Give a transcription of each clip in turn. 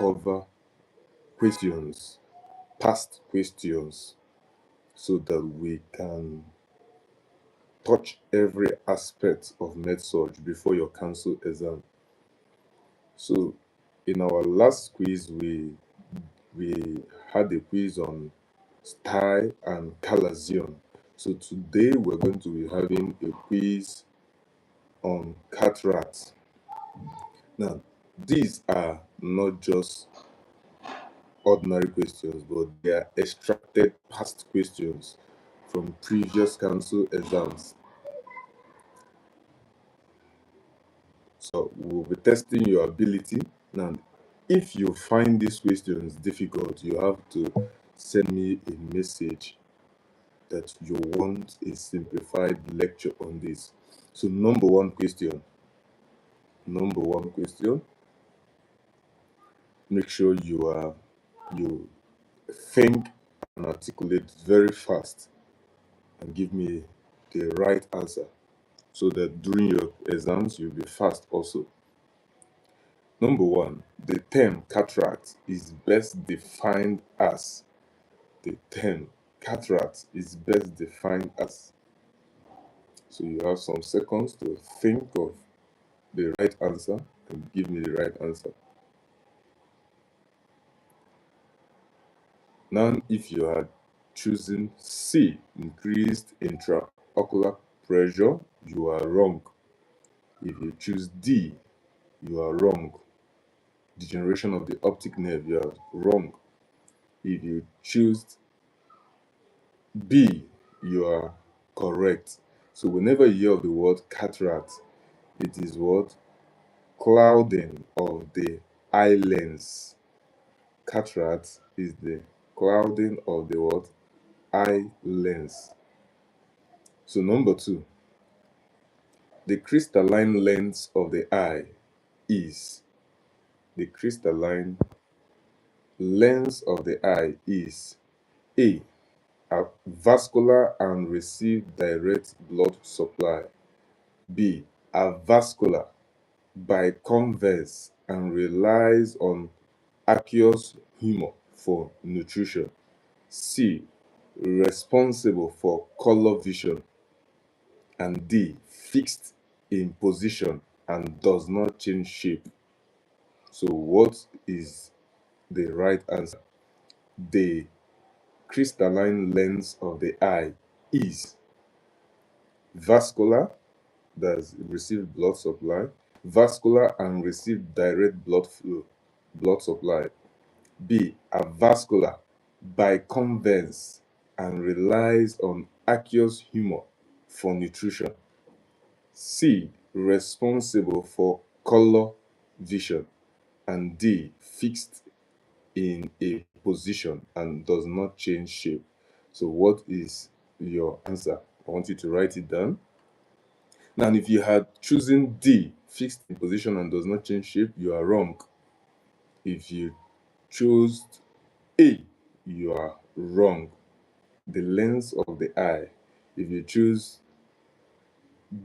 cover questions, past questions, so that we can touch every aspect of MedSurg before your council exam. So in our last quiz, we had a quiz on style and calazion. So today we're going to be having a quiz on cataract. Now, these are not just ordinary questions, but they are extracted past questions from previous council exams. So we'll be testing your ability. Now, if you find these questions difficult, you have to send me a message that you want a simplified lecture on this. So number one question, make sure you think and articulate very fast and give me the right answer, so that during your exams you'll be fast also. Number one, the term cataract is best defined as. The term cataract is best defined as. So you have some seconds to think of the right answer and give me the right answer. Now, if you are choosing C, increased intraocular pressure, you are wrong. If you choose D, you are wrong. Degeneration of the optic nerve, you are wrong. If you choose B, you are correct. So whenever you hear of the word cataract, it is what? Clouding of the eye lens. Cataract is the clouding of the what? Eye lens. So number two, the crystalline lens of the eye is. The crystalline lens of the eye is A, a vascular and receive direct blood supply. B, avascular, biconvex, and relies on aqueous humor for nutrition. C, responsible for color vision. And D, fixed in position and does not change shape. So what is the right answer? The crystalline lens of the eye is vascular, that receive blood supply, vascular and receive direct blood flow, blood supply. B, avascular, biconvex, and relies on aqueous humor for nutrition. C, responsible for color vision. And D, fixed in a position and does not change shape. So what is your answer? I want you to write it down. Now, if you had chosen D, fixed in position and does not change shape, you are wrong. If you chose A, you are wrong. The lens of the eye. If you choose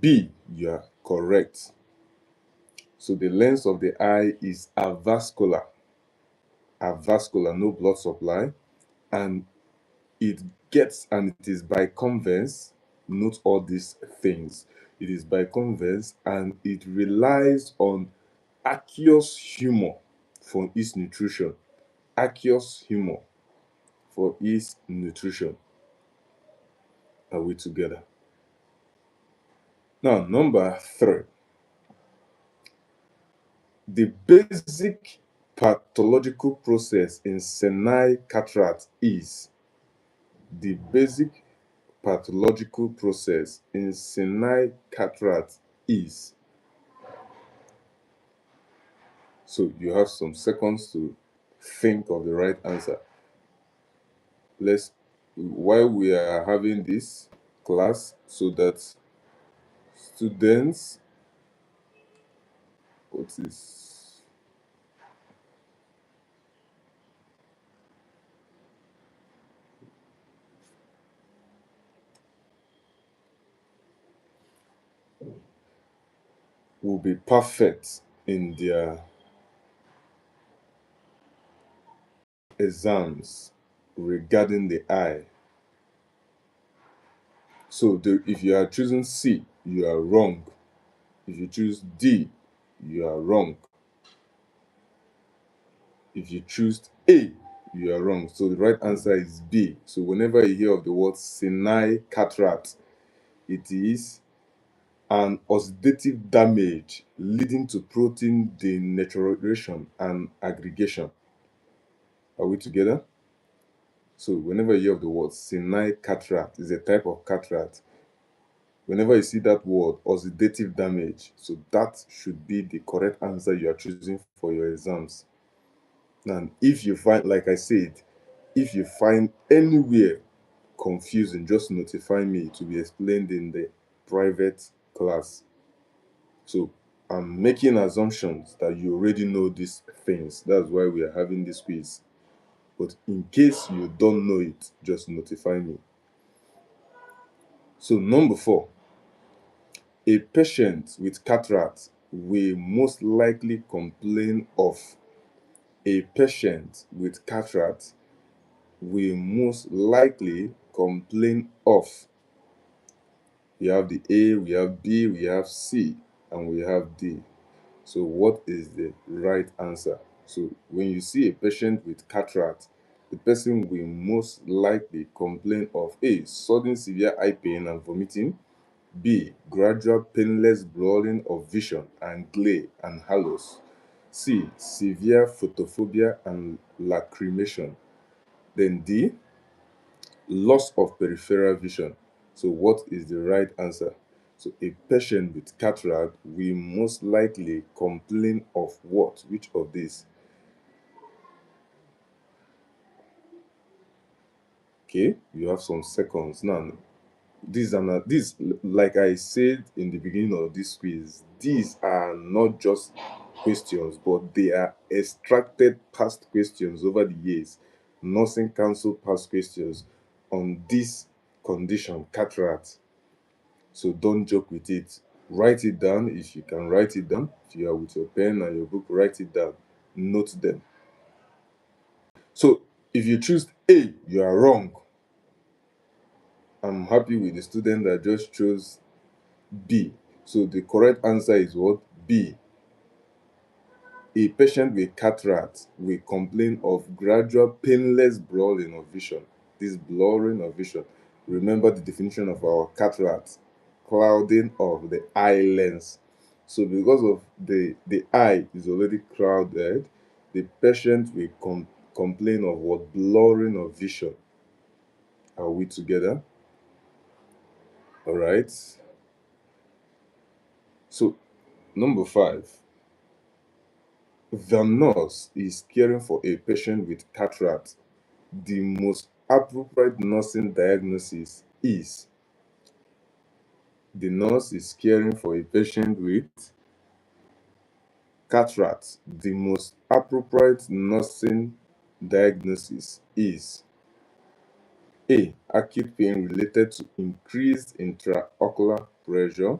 B, you are correct. So the lens of the eye is avascular. Avascular, no blood supply, and it is biconvex. Note all these things. It is biconvex and it relies on aqueous humor for its nutrition. Aqueous humor for its nutrition. Are we together? Now, number three. The basic pathological process in senile cataract is. The basic pathological process in senile cataract is. So you have some seconds to think of the right answer. While we are having this class, so that students, will be perfect in their exams regarding the eye. So if you are choosing C, you are wrong. If you choose D, you are wrong. If you choose A, you are wrong. So the right answer is B. So whenever you hear of the word senile cataract, it is an oxidative damage leading to protein denaturation and aggregation. Are we together? So whenever you hear of the word senile cataract, is a type of cataract. Whenever you see that word oxidative damage, so that should be the correct answer you are choosing for your exams. And if you find, like I said, if you find anywhere confusing, just notify me to be explained in the private class. So I'm making assumptions that you already know these things. That's why we are having this quiz. But in case you don't know it, just notify me. So number 4, a patient with cataract will most likely complain of. A patient with cataract will most likely complain of. We have the A, we have B, we have C, and we have D. So what is the right answer? So when you see a patient with cataract, the person will most likely complain of A, sudden severe eye pain and vomiting, B, gradual painless blurring of vision and glare and halos, C, severe photophobia and lacrimation, then D, loss of peripheral vision. So what is the right answer? So a patient with cataract will most likely complain of what? Which of these? Okay, you have some seconds now. These are not these, like I said in the beginning of this quiz, these are not just questions, but they are extracted past questions over the years. Nursing council past questions on this condition, cataract. So don't joke with it. Write it down if you can write it down. If you are with your pen and your book, write it down. Note them. So if you choose A, you are wrong. I'm happy with the student that just chose B. So the correct answer is what? B. A patient with cataract will complain of gradual painless blurring of vision. This blurring of vision. Remember the definition of our cataract: clouding of the eye lens. So because of the eye is already crowded, the patient will complain of what? Blurring of vision. Are we together? All right. So number 5. The nurse is caring for a patient with cataract. The most appropriate nursing diagnosis is. The nurse is caring for a patient with cataract. The most appropriate nursing diagnosis is A. Acute pain related to increased intraocular pressure.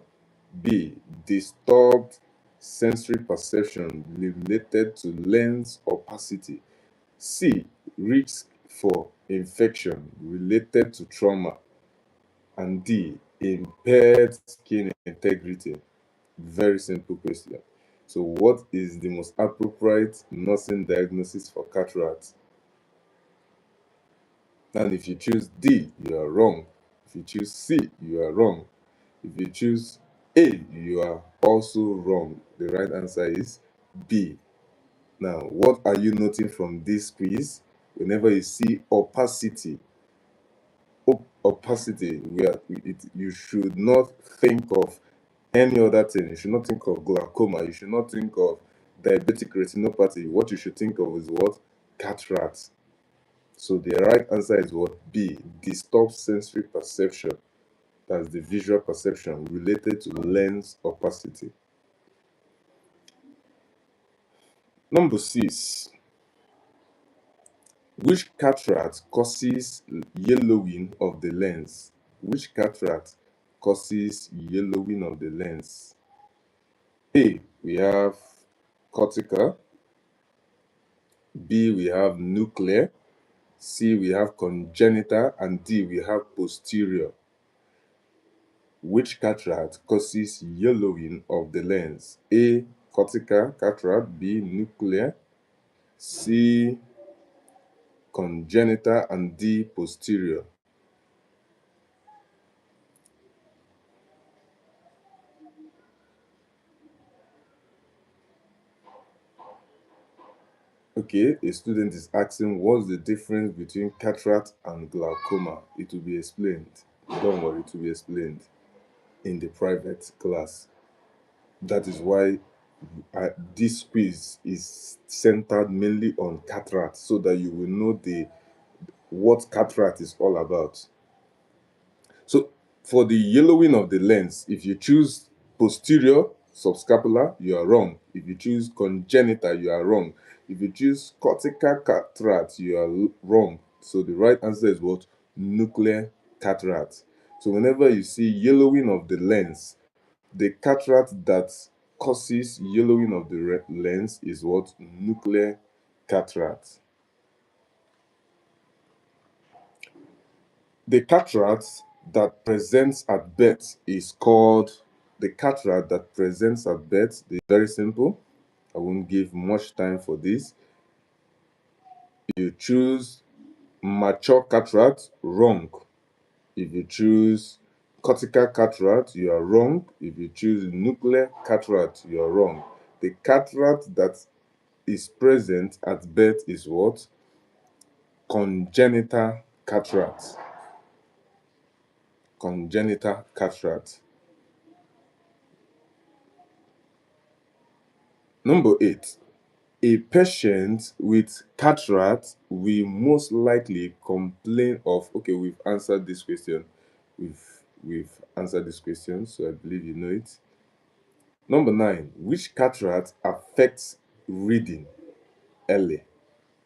B. Disturbed sensory perception related to lens opacity. C. Risk for infection related to trauma. And D. Impaired skin integrity. Very simple question. So, what is the most appropriate nursing diagnosis for cataract? And if you choose D, you are wrong. If you choose C, you are wrong. If you choose A, you are also wrong. The right answer is B. Now, what are you noting from this quiz? Whenever you see opacity, you should not think of any other thing. You should not think of glaucoma. You should not think of diabetic retinopathy. What you should think of is what? Cataract. So the right answer is what? B. Disturbed sensory perception. That's the visual perception related to lens opacity. Number 6. Which cataract causes yellowing of the lens? Which cataract causes yellowing of the lens? A. We have cortical. B, we have nuclear. C, we have congenital. And D, we have posterior. Which cataract causes yellowing of the lens? A, cortical cataract. B, nuclear. C, congenital. And D, posterior. Okay, a student is asking what's the difference between cataract and glaucoma. It will be explained. Don't worry, it will be explained in the private class. That is why this quiz is centered mainly on cataract, so that you will know what cataract is all about. So for the yellowing of the lens, if you choose posterior subscapular, you are wrong. If you choose congenital, you are wrong. If you choose cortical cataract, you are wrong. So the right answer is what? Nuclear cataract. So whenever you see yellowing of the lens, the cataract that causes yellowing of the lens is what? Nuclear cataract. The cataract that presents at birth is called the cataract that presents at birth. Is very simple. I won't give much time for this. You choose mature cataract, wrong. If you choose cortical cataract, you are wrong. If you choose nuclear cataract, you are wrong. The cataract that is present at birth is what? Congenital cataract. Congenital cataract. Number 8. A patient with cataract will most likely complain of. Okay, we've answered this question. We've answered this question, so I believe you know it. Number 9. Which cataract affects reading early?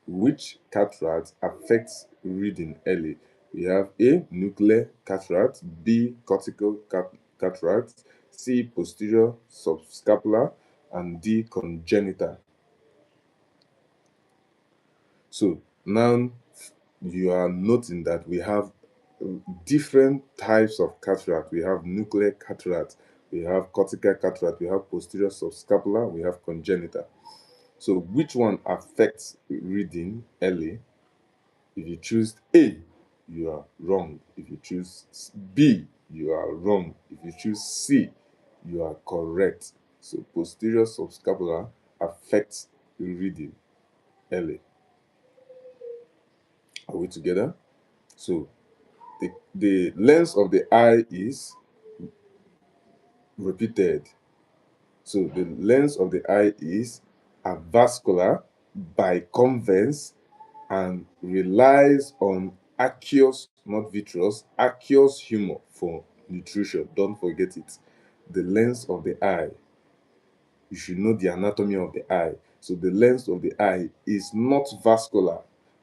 Which cataract affects reading early? We have A, nuclear cataract. B, cortical cataract. C, posterior subscapular. And D, congenital. So now you are noting that we have different types of cataract. We have nuclear cataract, we have cortical cataract, we have posterior subscapular, we have congenital. So which one affects reading early? If you choose A, you are wrong. If you choose B, you are wrong. If you choose C, you are correct. So posterior subscapular affects reading early. Are we together? So the lens of the eye is repeated. So the lens of the eye is avascular, biconvex, and relies on aqueous, not vitreous, aqueous humor for nutrition. Don't forget it. The lens of the eye, you should know the anatomy of the eye. So the lens of the eye is not vascular.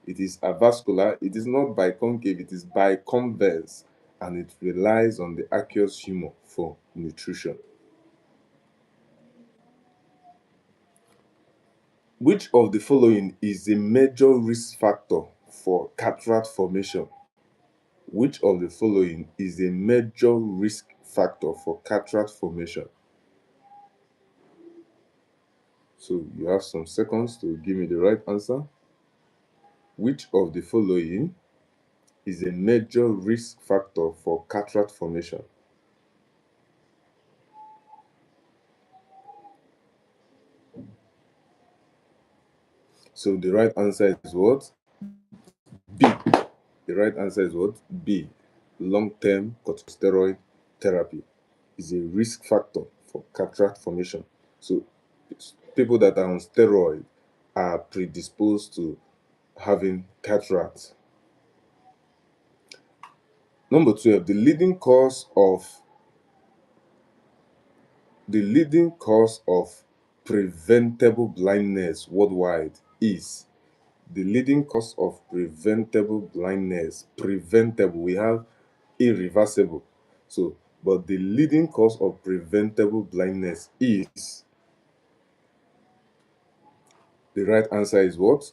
It is avascular. It is not biconcave. It is biconvex, and it relies on the aqueous humor for nutrition. Which of the following is a major risk factor for cataract formation? Which of the following is a major risk factor for cataract formation? So you have some seconds to give me the right answer. Which of the following is a major risk factor for cataract formation? So the right answer is what? B. The right answer is what? B. Long-term corticosteroid therapy is a risk factor for cataract formation. So people that are on steroid are predisposed to having cataract. Number 12, the leading cause of preventable blindness worldwide is. The leading cause of preventable blindness, preventable, we have irreversible. So, but the leading cause of preventable blindness is. The right answer is what?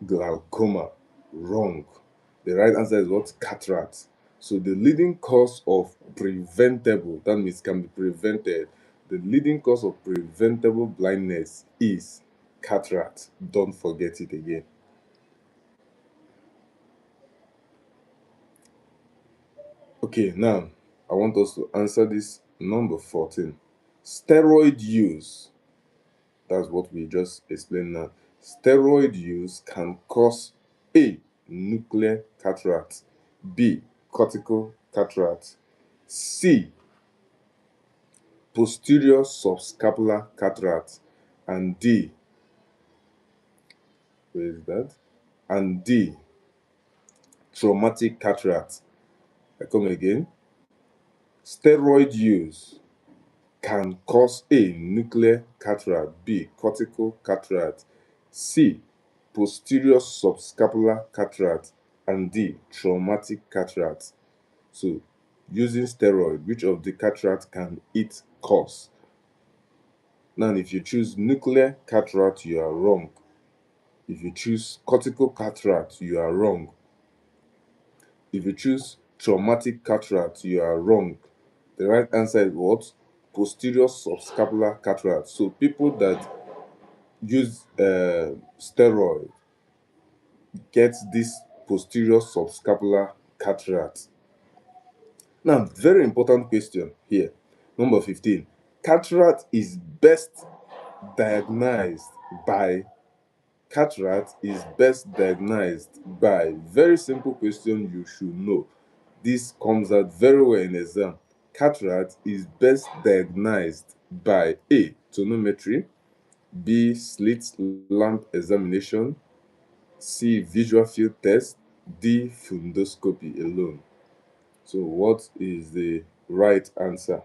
glaucoma. Wrong. The right answer is what? Cataract. So the leading cause of preventable, that means can be prevented. The leading cause of preventable blindness is cataract. Don't forget it again. Okay, now I want us to answer this number 14. Steroid use. That's what we just explained now. Steroid use can cause A. Nuclear cataract, B. Cortical cataract, C. Posterior subscapular cataract, and D. Where is that? And D. Traumatic cataract. I come again. Steroid use can cause A. Nuclear cataract, B. Cortical cataract, C. Posterior subscapular cataract, and D. Traumatic cataract. So, using steroid, which of the cataract can it cause? Now, if you choose nuclear cataract, you are wrong. If you choose cortical cataract, you are wrong. If you choose traumatic cataract, you are wrong. The right answer is what? Posterior subscapular cataract. So people that use steroid get this posterior subscapular cataract. Now, very important question here. Number 15. Cataract is best diagnosed by cataract is best diagnosed by very simple question you should know. This comes out very well in exam. Cataract is best diagnosed by A. Tonometry, B. Slit lamp examination, C. Visual field test, D. Fundoscopy alone. So, what is the right answer?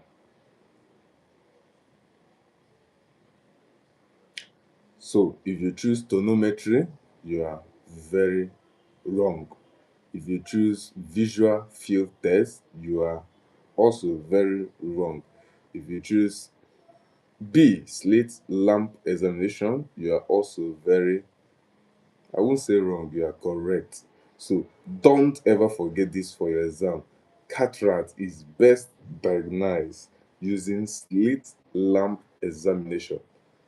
So, if you choose tonometry, you are very wrong. If you choose visual field test, you are also very wrong. If you choose B, slit lamp examination, you are also very, I won't say wrong, you are correct. So don't ever forget this for your exam. Cataract is best diagnosed using slit lamp examination.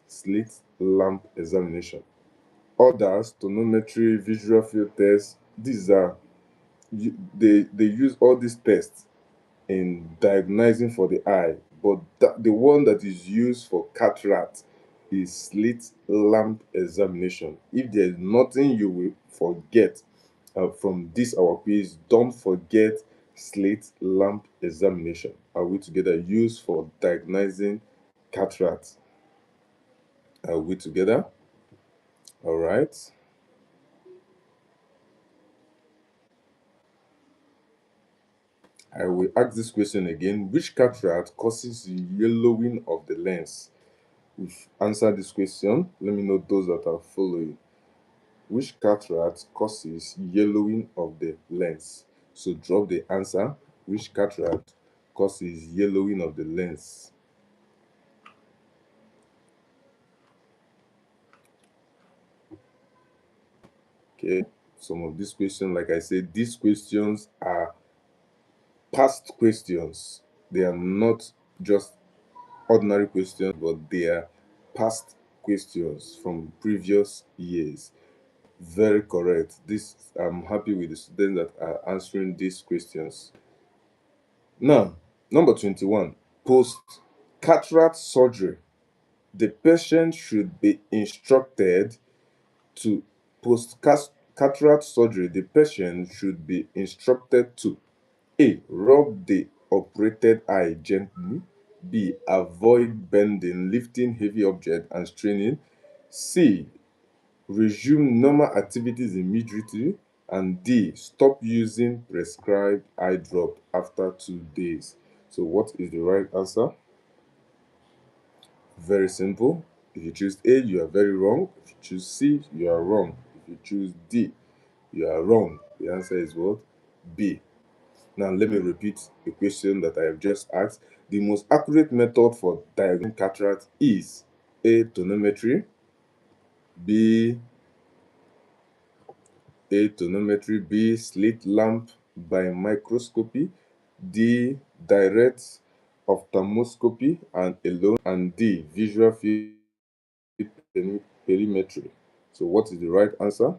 Slit lamp examination. Others, tonometry, visual field test, these are they use all these tests in diagnosing for the eye, but the one that is used for cataract is slit lamp examination. If there is nothing you will forget from this our quiz, don't forget slit lamp examination. Are we together? Used for diagnosing cataract. Are we together? All right. I will ask this question again. Which cataract causes yellowing of the lens? We've answered this question. Let me know those that are following. Which cataract causes yellowing of the lens? So drop the answer. Which cataract causes yellowing of the lens? Okay. Some of these questions, like I said, these questions are past questions. They are not just ordinary questions, but they are past questions from previous years. Very correct. This I'm happy with the students that are answering these questions. Now, number 21. Post cataract surgery. The patient should be instructed to post cataract surgery. The patient should be instructed to A. Rub the operated eye gently. B. Avoid bending, lifting heavy object and straining. C. Resume normal activities immediately. And D. Stop using prescribed eye drop after 2 days. So, what is the right answer? Very simple. If you choose A, you are very wrong. If you choose C, you are wrong. If you choose D, you are wrong. The answer is what? B. Now, let me repeat the question that I have just asked. The most accurate method for diagnosing cataract is A. Tonometry, B. A. Tonometry. B. Slit lamp by microscopy. D. Direct ophthalmoscopy and alone. And D. Visual field perimetry. So what is the right answer?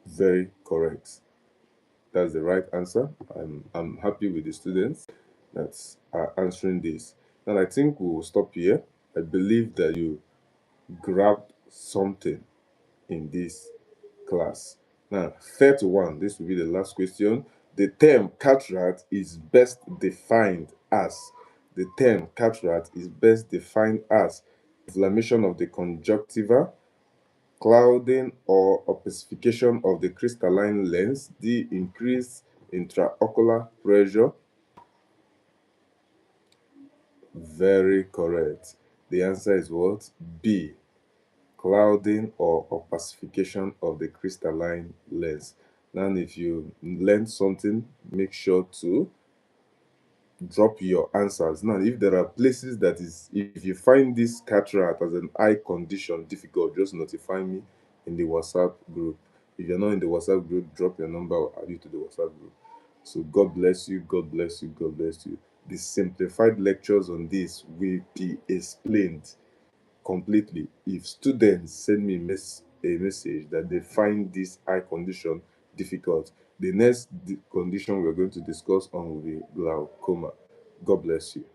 Very correct. That's the right answer. I'm happy with the students that are answering this. And I think we will stop here. I believe that you grabbed something in this class. Now, 31, this will be the last question. The term cataract is best defined as inflammation of the conjunctiva, clouding or opacification of the crystalline lens, the increased intraocular pressure. Very correct. The answer is what? B. Clouding or opacification of the crystalline lens. Now, if you learn something, make sure to drop your answers. Now, if there are places that is, if you find this cataract as an eye condition difficult, just notify me in the WhatsApp group. If you're not in the WhatsApp group, drop your number, I'll add you to the WhatsApp group. So God bless you, God bless you, God bless you. The simplified lectures on this will be explained completely. If students send me a message that they find this eye condition difficult, the next condition we're going to discuss on will be glaucoma. God bless you.